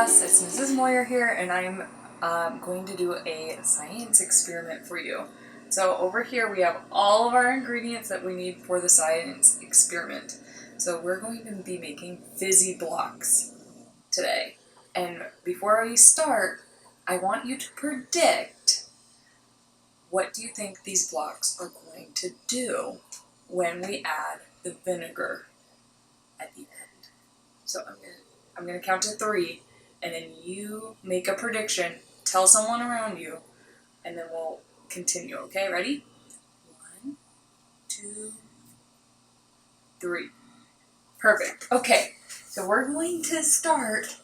class, it's Mrs. Moyer here, and I'm going to do a science experiment for you. So over here we have all of our ingredients that we need for the science experiment. So we're going to be making fizzy blocks today. And before we start, I want you to predict, what do you think these blocks are going to do when we add the vinegar at the end? So I'm gonna count to 3, and then you make a prediction, tell someone around you, and then we'll continue, okay? Ready? 1, 2, 3. Perfect. Okay, so we're going to start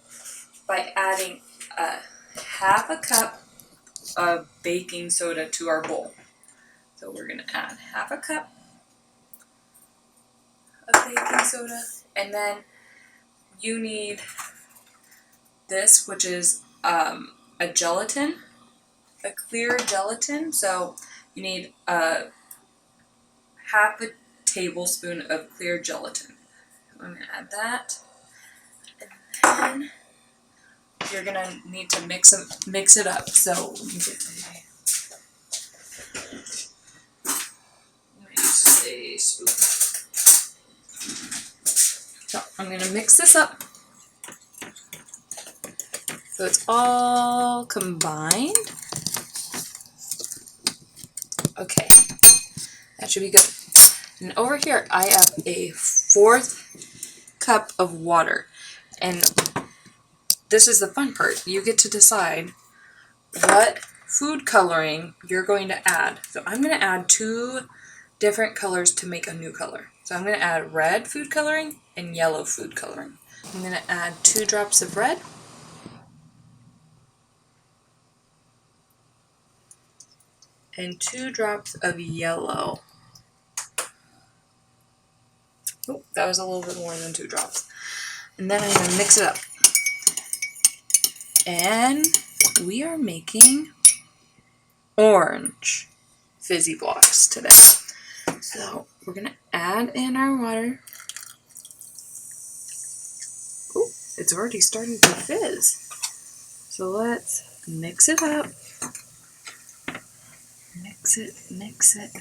by adding a half a cup of baking soda to our bowl. So we're gonna add half a cup of baking soda, and then you need this, which is a gelatin, a clear gelatin. So you need half a tablespoon of clear gelatin. I'm gonna add that, and then you're gonna need to mix it up. So let me get a spoon. So I'm gonna mix this up so it's all combined. Okay, that should be good. And over here I have a 1/4 cup of water. And this is the fun part. You get to decide what food coloring you're going to add. So I'm going to add 2 different colors to make a new color. So I'm going to add red food coloring and yellow food coloring. I'm going to add 2 drops of red and 2 drops of yellow. Oh, that was a little bit more than 2 drops. And then I'm going to mix it up. And we are making orange fizzy blocks today. So we're going to add in our water. Oh, it's already starting to fizz. So let's mix it up. Mix it, mix it.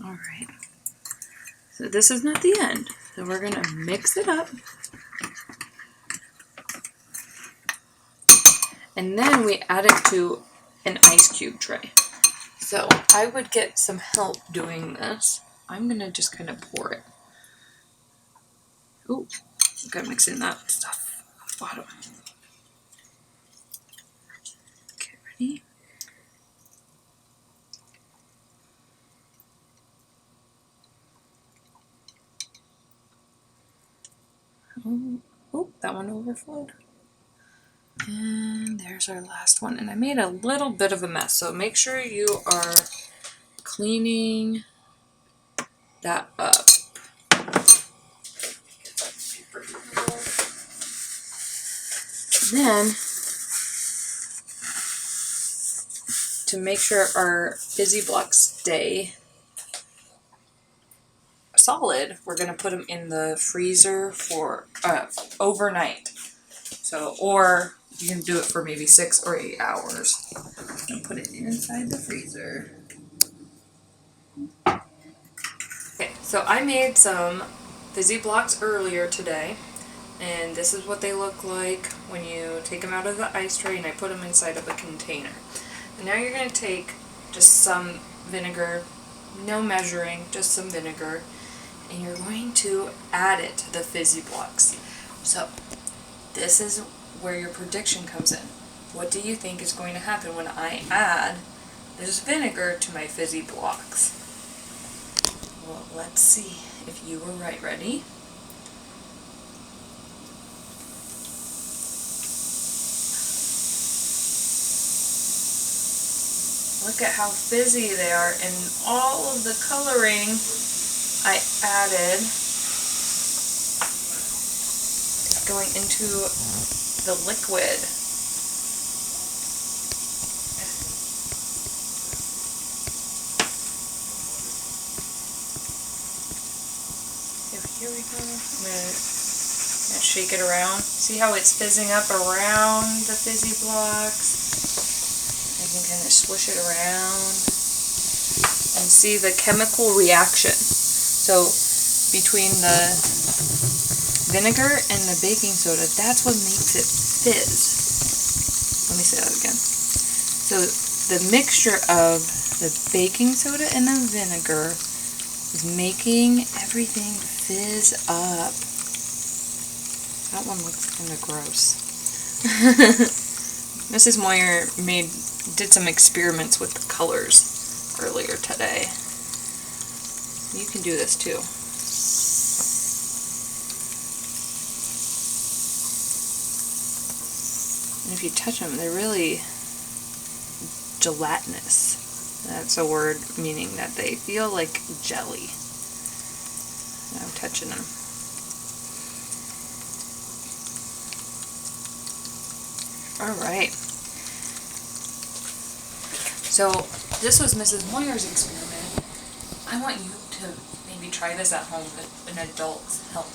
All right. So this is not the end. So we're going to mix it up. And then we add it to an ice cube tray. So I would get some help doing this. I'm going to just kind of pour it. Ooh, gotta mix in that stuff on the bottom. Okay, ready? Oh, that one overflowed. And there's our last one. And I made a little bit of a mess, so make sure you are cleaning that up. Then, to make sure our fizzy blocks stay solid, we're going to put them in the freezer for overnight. So, or you can do it for maybe 6 or 8 hours. And put it inside the freezer. Okay, so I made some fizzy blocks earlier today, and this is what they look like when you take them out of the ice tray, and I put them inside of a container. And now you're going to take just some vinegar, no measuring, just some vinegar, and you're going to add it to the fizzy blocks. So this is where your prediction comes in. What do you think is going to happen when I add this vinegar to my fizzy blocks? Well, let's see if you were right. Ready? Look at how fizzy they are, and all of the coloring I added is going into the liquid. Here we go. I'm gonna shake it around. See how it's fizzing up around the Fizzy Blocks? I can kind of swish it around and see the chemical reaction. So between the vinegar and the baking soda, that's what makes it fizz. Let me say that again. So the mixture of the baking soda and the vinegar is making everything fizz up. That one looks kind of gross. Mrs. Moyer did some experiments with the colors earlier today. You can do this too. And if you touch them, they're really gelatinous. That's a word meaning that they feel like jelly. I'm touching them. Alright. So, this was Mrs. Moyer's experiment. I want you to maybe try this at home with an adult's help.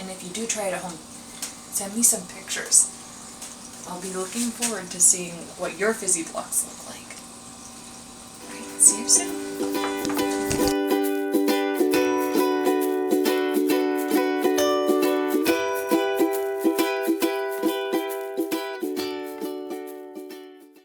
And if you do try it at home, send me some pictures. I'll be looking forward to seeing what your Fizzy Blocks look like. Alright, see you soon.